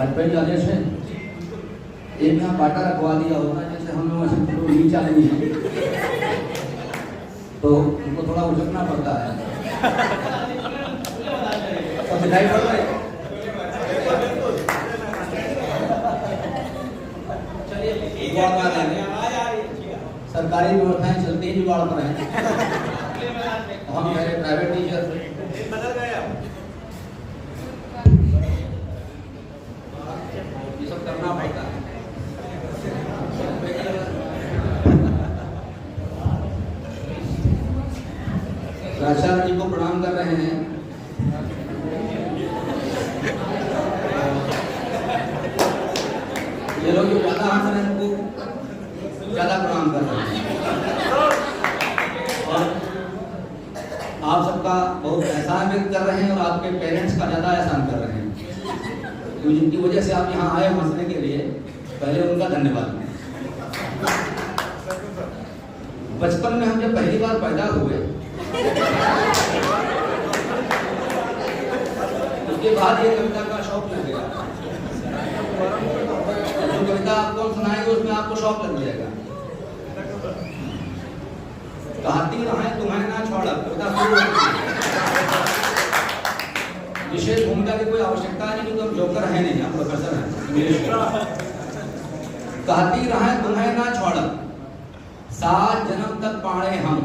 वाजपेयी आदेश है, एक यहाँ बाटा रखवा दिया होता, जैसे हम लोग ऐसे फोटो नीचा नहीं है तो उनको थोड़ा उछलना पड़ता है। तो दिखाई पड़ रहा है। सरकारी व्यवस्थाएं चलती ही जुगाड़ पर हैं। हम मेरे प्राइवेट टीचर ये सब करना पड़ता है। आचार्य जी को प्रणाम कर रहे हैं। ये लोग जो ज्यादा हंस रहे हैं उनको ज्यादा प्रणाम कर रहे हैं। और आप सबका बहुत एहसान व्यक्त कर रहे हैं और आपके पेरेंट्स का ज्यादा एहसान कर रहे हैं, तो जिनकी वजह से आप यहाँ आए हंसने के लिए, पहले उनका धन्यवाद। बचपन में हम जब पहली बार पैदा हुए उसके बाद ये कविता का शौक लग गया। जो कविता आपको सुनाएंगे उसमें आपको शौक लग जाएगा। कहती रहें तुम्हें ना छोड़ा, कविता विशेष भूमिका की कोई आवश्यकता नहीं, क्योंकि हम जोकर है नहीं, हम प्रोफेसर हैं। कहती रहें तुम्हें ना छोड़ा, 7 जन्म तक पाड़े हम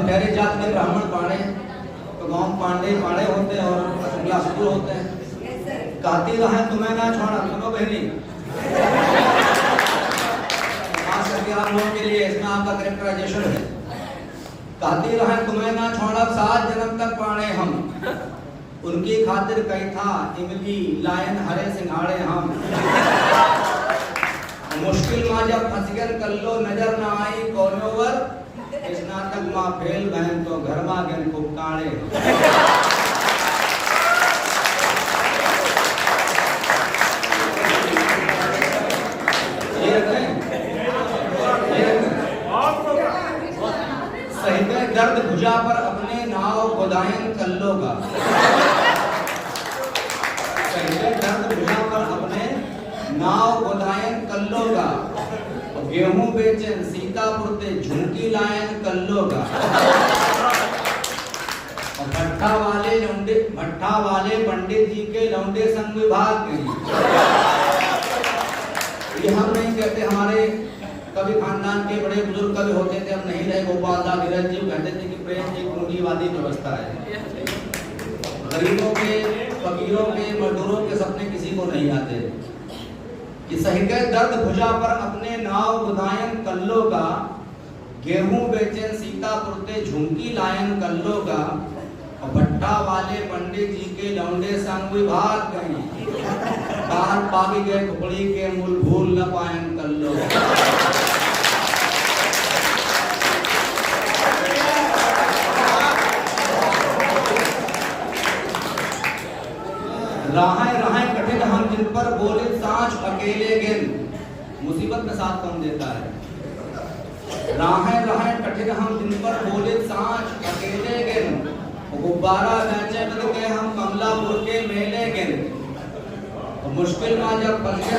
ठहरे जात में ब्राह्मण पाड़े, तो गांव पांडे पाड़े होते हैं और शुक्लासुर होते हैं। कहती रहें तुम्हें ना छोड़ा, सुनो बहनी, खास करके आप लोगों के लिए इसमें आपका कैरेक्टराइजेशन है। कहती रहें तुम्हें ना छोड़ा, 7 जन्म तक पाड़े हम, उनकी खातिर कही था इमली लायन हरे सिंघाड़े हम। मुश्किल माँ जब फंस गए कल्लो नजर ना आई कौनोवर, स्नातक माँ फेल बहन तो घर माँ गन कुपकाड़े। सही में दर्द भुजा पर अपने नाव गोदायन कल्लो का, सही में दर्द भुजा पर अपने नाव गोदायन कल्लो का, गेहूं बेचन सीतापुर ते झुमकी लायन कल्लो का। भट्ठा वाले पंडित जी के लौंडे संग विभाग नहीं। ये हम नहीं कहते, हमारे कभी खानदान के बड़े बुजुर्ग कभी होते थे, हम नहीं रहे, गोपाल दास धीरज जी कहते थे कि प्रेम जी पूंजीवादी व्यवस्था है। गरीबों के, फकीरों के, मजदूरों के सपने किसी को नहीं आते। कि सही के दर्द भुजा पर अपने नाव गुदायन कल्लो का, गेहूं बेचन सीतापुर ते झुमकी लायन कल्लो का, और भट्ठा वाले पंडित जी के लौंडे संग विभाग गए, पार पागी गए खुपड़ी के मूल भूल न पायन कल्लो। राहें राहें कठिन हम जिन पर बोले सांच अकेले गिन, मुसीबत में साथ कौन देता है। राहें राहें कठिन हम जिन पर बोले सांच अकेले गिन, गुब्बारा बेचे बद के हम कमलापुर के मेले गिन। मुश्किल में जब फंसे,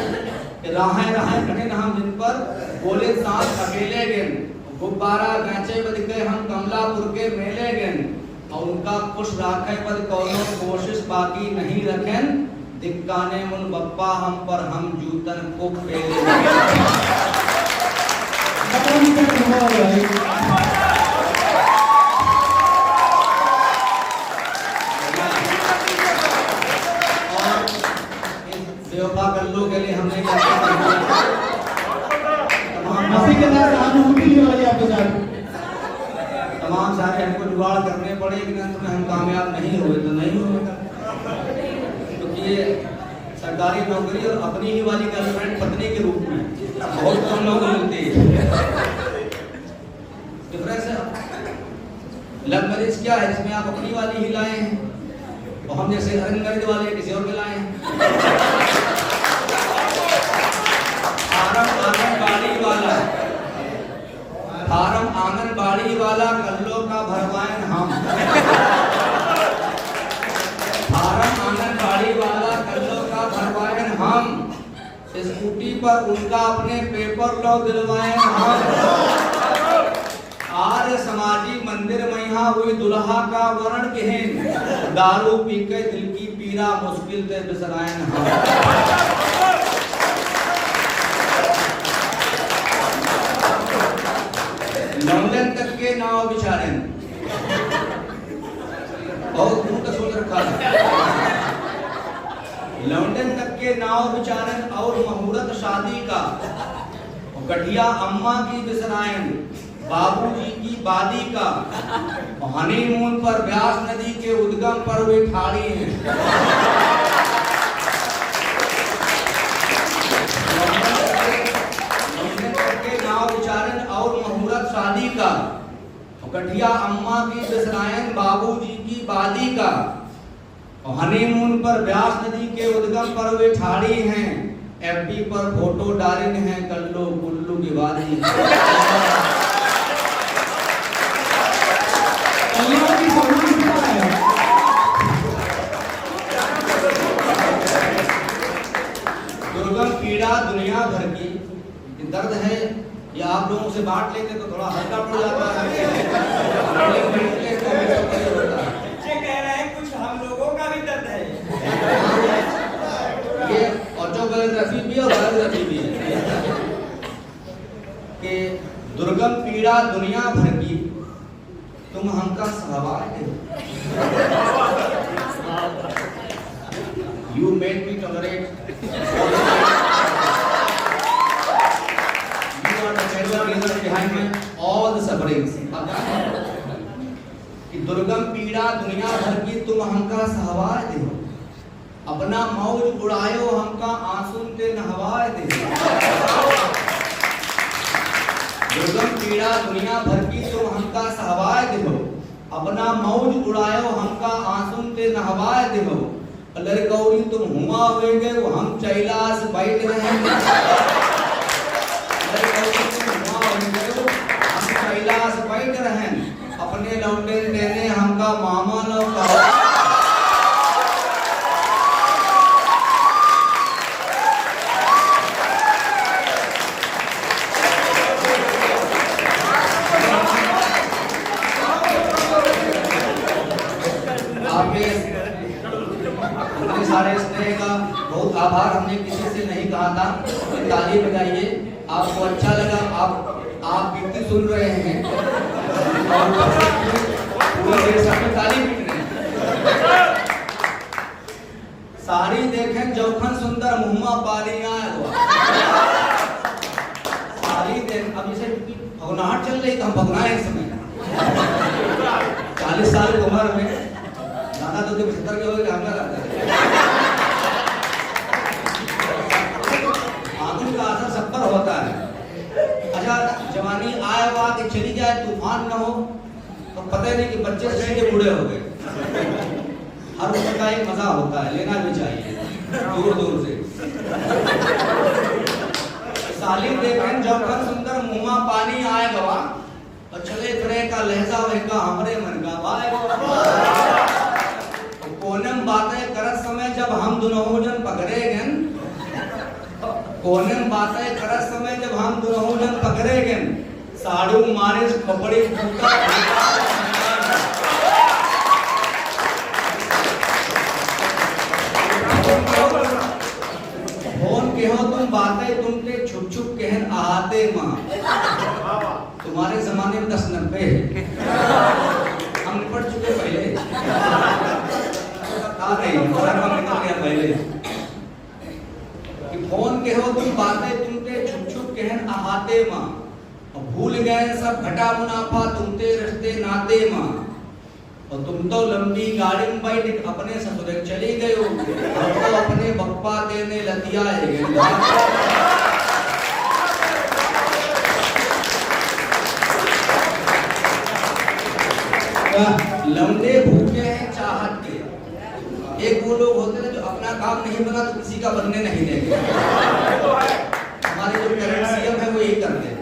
राहें राहें कठिन हम जिन पर बोले सांच अकेले गिन, गुब्बारा बेचे बद के हम कमलापुर के मेले गिन, और उनका खुश राखे पद कौनो कोशिश बाकी नहीं रखें, दिक्काने मुन बप्पा हम पर हम जूतन को पेले। बेवफा कल्लो के लिए हमने क्या तमाम सारे हमको जुगाड़ करने पड़े, लेकिन अंत में हम कामयाब नहीं हुए तो नहीं हुए, क्योंकि ये सरकारी नौकरी और अपनी ही वाली गर्लफ्रेंड पत्नी के रूप में बहुत कम लोग मिलते हैं। डिफरेंस है। लव मैरिज क्या है, इसमें आप अपनी वाली ही लाए हैं, और हम जैसे अरेंज मैरिज वाले किसी और के लाए हैं। फार्म आंगनबाड़ी वाला, फार्म आंगनबाड़ी वाला कल्लो का भरवाएं हम। फार्म आंगनबाड़ी वाला कल्लो का भरवाएं हम। स्कूटी पर उनका अपने पेपर लो दिलवाएं हम। आर्य समाजी मंदिर मैया हुई दुल्हा का वर्ण केहन, दारू पी के दिल की पीरा मुश्किल से बिसरायन हम। लौंडन तक के नाव बिचारेन, बहुत दूर तक सोच रखा है। लौंडन तक के नाव बिचारेन और मुहूर्त शादी का, गठिया अम्मा की बिसरायन, बाबूजी की बादी का, हनीमून पर व्यास नदी के उद्गम पर वे ठाड़ी हैं। के नाव विचारन और मुहूर्त शादी का, गठिया अम्मा की बिसरायन, बाबूजी की बादी का, हनीमून पर व्यास नदी के उद्गम पर वे ठाड़ी हैं। एफबी पर फोटो डालिन है कल्लो कुल्लू की वादी। दुर्गम पीड़ा दुनिया भर की दर्द है, या आप लोगों से बांट लेते तो थोड़ा हल्का पड़ जाता है। बच्चे कह रहे हैं कुछ हम लोगों का भी दर्द है। ये ऑटोबायोग्राफी भी और बायोग्राफी भी है कि दुर्गम पीड़ा दुनिया भर की तुम हमका सहवाए दे। You made me tolerate. You are the genuine reason behind all the sufferings. कि दुर्गम पीड़ा दुनिया भर की तुम हमका सहवाए दे, अपना मौज उड़ायो हमका आंसू ते नहवाए दे। दुर्गम पीड़ा दुनिया भर की तुम हमका सहवाए दे, अपना मौज उड़ायो हमका आंसू ते नहवाए दे। अल्लाह गौरी तुम हुआ होंगे वो हम कैलाश बैठ रहे हैं। हम कैलाश बैठ रहे हैं, अपने लौंडे देने हमका मामा लौका। सारे स्नेह का बहुत आभार। हमने किसी से नहीं कहा था, ताली बजाइए। आपको अच्छा लगा, आप गीत सुन रहे हैं और पूरे देश में ताली पीट रहे हैं। साड़ी देखें जौखन सुंदर मुहम्मा पाली आया। साड़ी देख, अब जैसे भगनाहट चल रही तो हम भगनाए इस समय 40 साल की उम्र में, दादा तो 75 के हो गए, हमला रहता है। आदमी का असर सब पर होता है। अच्छा, जवानी आए बात चली जाए, तूफान न हो तो पता ही नहीं कि बच्चे से के बूढ़े हो गए। हर उसका का एक मजा होता है, लेना भी चाहिए दूर दूर से। सालिम देखें जौखन सुंदर मुँह पानी आए गवा, और चले फिरे का लहजा वहका हमरे मन का बाय। कोनम बातें करत समय जब हम दोनों जन पकड़े गन, कोनम बातें करत समय जब हम दोनों जन पकड़े गन, साड़ू मारे कपड़े फूटा। फोन के हो तुम बातें तुमके छुप छुप कहन आते माँ। तुम्हारे जमाने में 10-90 है, हम निपट चुके पहले। पहले कि फोन के हो तुम बातें तुमते छुप छुप कहन आते माँ, भूल गए सब घटा मुनाफा तुमते रिश्ते नाते माँ। और तुम तो लंबी गाड़ी में बैठ अपने ससुर चली गए हो, हम तो अपने बप्पा देने लतिया लंबे भूखे हैं चाहत के। एक वो लोग होते हैं जो अपना काम नहीं बना तो किसी का बनने नहीं देंगे। हमारे जो करंट सीएम है वो यही करते हैं।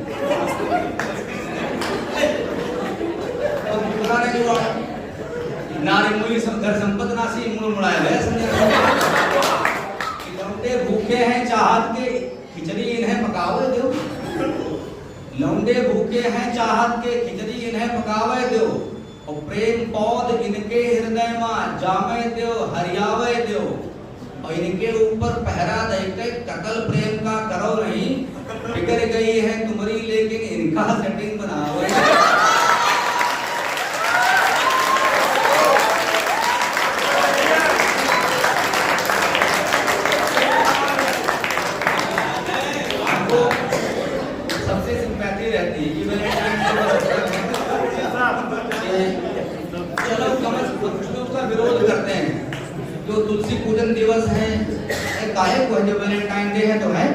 जुगाड़ नारी मुई घर संपत नासी मुड़ मुड़ाया गया लौंडे भूखे हैं चाहत के खिचड़ी इन्हें पकावे दो लौंडे भूखे हैं चाहत के खिचड़ी इन्हें पकावे दो और प्रेम पौध इनके हृदय में जामे दो हरियावे दो और इनके ऊपर पहरा दे के कतल प्रेम का करो नहीं बिगड़ गई है तुम्हारी लेकिन इनका सेटिंग बनाओ सबसे सिंपैथी रहती है चलो कमल का विरोध करते हैं जो तुलसी पूजन दिवस है काहे को जो वैलेंटाइन डे है तो है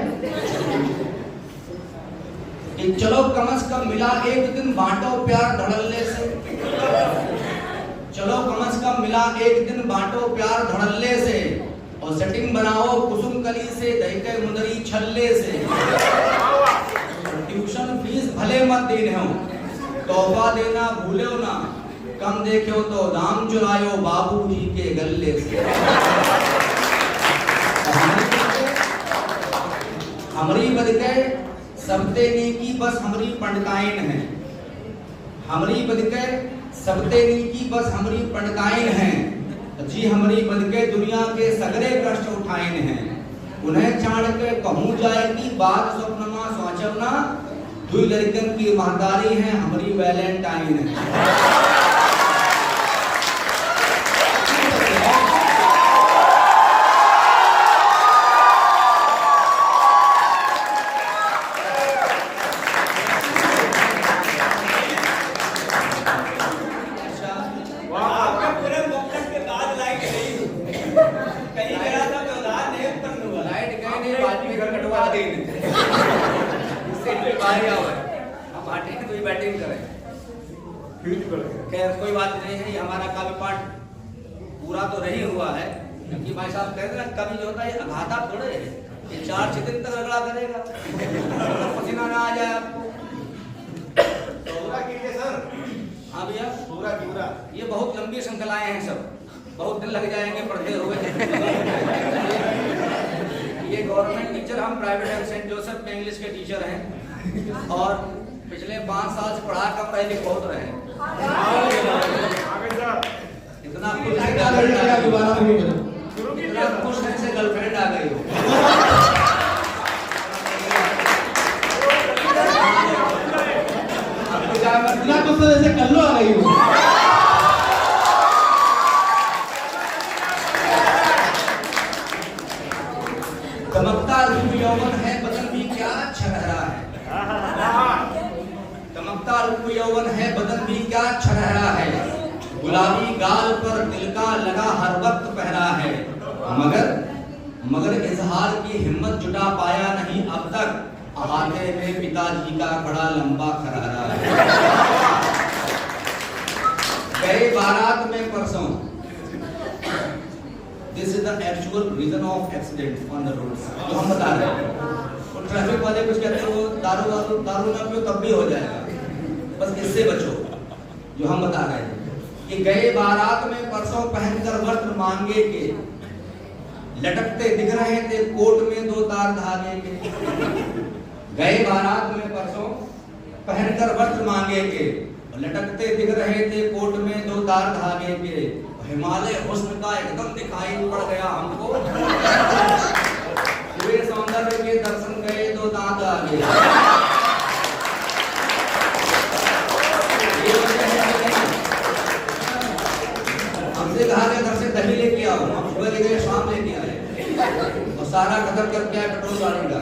कि चलो कम से कम मिला एक दिन बांटो प्यार धड़ल्ले से चलो कम से कम मिला एक दिन बांटो प्यार धड़ल्ले से और सेटिंग बनाओ कुसुम कली से दही के मुंदरी छल्ले से ट्यूशन फीस भले मत देने हो तोहफा देना भूलो ना कम देखो तो दाम चुरायो बाबूजी के गल्ले से हमरी बदके सबते नीकी बस हमरी पंडकाइन है हमरी बदके सबते नीकी बस हमरी पंडकाइन है जी हमरी बदके दुनिया के सगरे कष्ट उठाइन हैं उन्हें छाड़ के कहूँ जाए की बात स्वप्न में सोचवना दुई लड़कन की महदारी है हमारी वैलेंटाइन है खैर कोई बात नहीं है ये हमारा काव्य पाठ पूरा तो नहीं हुआ है क्योंकि भाई साहब कहते हैं कवि जो होता है अघाता थोड़े ये 4-6 दिन तक रगड़ा करेगा पसीना ना आ जाए आपको पूरा कीजिए सर। हाँ भैया पूरा ये बहुत लंबी श्रृंखलाएं हैं सब बहुत दिन लग जाएंगे पढ़ते हुए ये गवर्नमेंट टीचर हम प्राइवेट सेंट जोसेफ में इंग्लिश के टीचर हैं और पिछले 5 साल से पढ़ा कम रहे लिख बहुत रहे इतना खुश है से गर्लफ्रेंड आ गई हो इतना खुश है जैसे कल्लो आ गई हो चमकता रूप यौवन है बदन भी क्या छरहरा है चमकता रूप यौवन है बदन भी क्या छरहरा है गुलाबी गाल पर दिल का लगा हर वक्त पहरा है मगर इजहार की हिम्मत जुटा पाया नहीं अब तक आगे में पिताजी का बड़ा लंबा खरहरा है गए बारात में परसों this is the actual reason of accident on the roads जो हम बता रहे हैं और ट्रैफिक वाले कुछ कहते हैं वो दारू ना पियो तब भी हो जाएगा बस इससे बचो जो हम बता रहे हैं कि गए बारात में परसों पहनकर वस्त्र मांगे के लटकते दिख रहे थे कोट में 2 तार धागे के गए बारात में परसों पहनकर वस्त्र मांगे के लटकते दिख रहे थे कोट में 2 तार धागे के हिमालय हुस्न का एकदम दिखाई पड़ गया हमको पूरे सौंदर्य के दर्शन गए 2 दांत आगे हमसे कहा गया घर से दही लेके आओ हम सुबह ले गए शाम लेके आए और सारा खत्म करके आए पेट्रोल गाड़ी का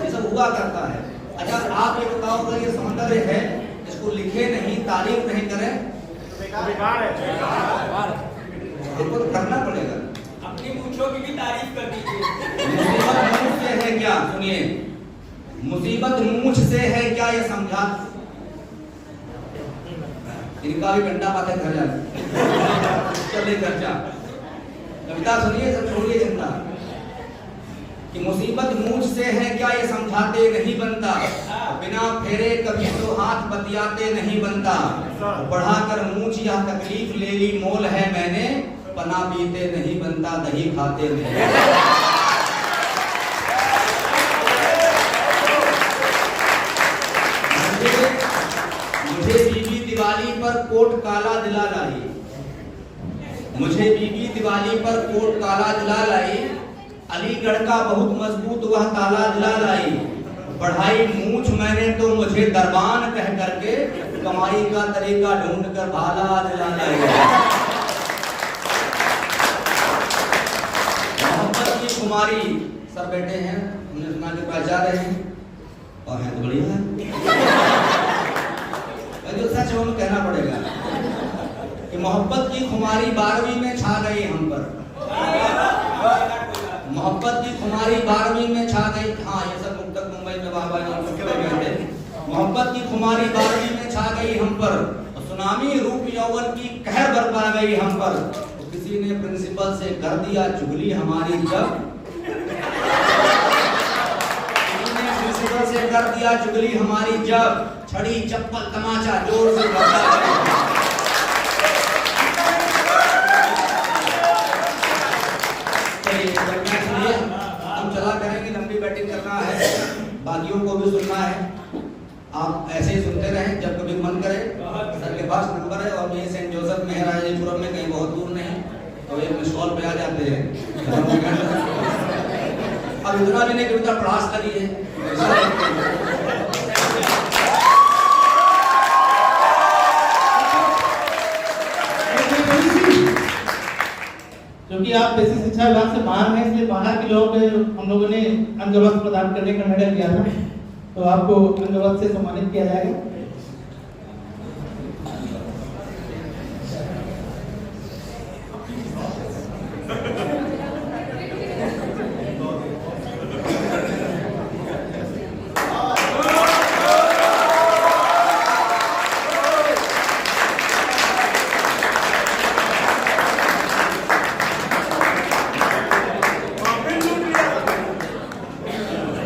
ये सब हुआ करता है। अच्छा आप ये बताओ अगर ये सौंदर्य है इसको लिखे नहीं तारीफ नहीं करें बेकार है इसको तो करना पड़ेगा अपनी मूंछों की भी तारीफ कर दीजिए। मुसीबत मूंछ से है क्या सुनिए मुसीबत मूंछ से है क्या ये समझा इनका भी घंटा बातें घर जा चले खर्चा कविता सुनिए सब छोड़िए चिंता कि मुसीबत मुझ से है क्या ये समझाते नहीं बनता, बिना फेरे कभी तो हाथ बतियाते नहीं बनता, बढ़ाकर मूछ या तकलीफ ले ली मोल है मैंने, पना पीते नहीं बनता दही खाते नहीं। मुझे बीबी दिवाली पर कोट काला दिला लाई, मुझे बीबी दिवाली पर कोट काला दिला लाई, अलीगढ़ का बहुत मजबूत वह ताला दिला लाई, बढ़ाई मूछ मैंने तो मुझे दरबान कह करके, कमाई का तरीका ढूंढ कर भाला दिला लाई। मोहब्बत की कुमारी सर बैठे हैं, हमने सुना के पास जा रहे हैं और हैं तो बढ़िया है, जो सच है वो कहना पड़ेगा कि मोहब्बत की खुमारी 12वीं में छा गई हम पर, मोहब्बत की खुमारी 12वीं में छा गई। हाँ, ये सब मुक्तक मुंबई में बाबा कहते, मोहब्बत की खुमारी 12वीं में छा गई हम पर, सुनामी रूप यौवन की कहर बरपा गई हम पर, तो किसी ने प्रिंसिपल से कर दिया चुगली हमारी जब, प्रिंसिपल से कर दिया चुगली हमारी जब, छड़ी चप्पल तमाचा जोर से हम चला करेंगे, लंबी बैटिंग करना है, बाकियों को भी सुनना है, आप ऐसे ही सुनते रहें, जब कभी मन करे सर के पास नंबर है और ये सेंट जोसेफ में राजेपुरम में कहीं बहुत दूर नहीं, तो एक मिस कॉल पे आ जाते हैं। अब इतना भी नहीं कि उतना प्रयास करिए, क्योंकि आप बेसिक शिक्षा विभाग से बाहर हैं, इसलिए बाहर के लोगों को हम लोगों ने अंगवस्त्र प्रदान करने का निर्णय लिया था, तो आपको अंगवस्त्र से सम्मानित किया जाएगा।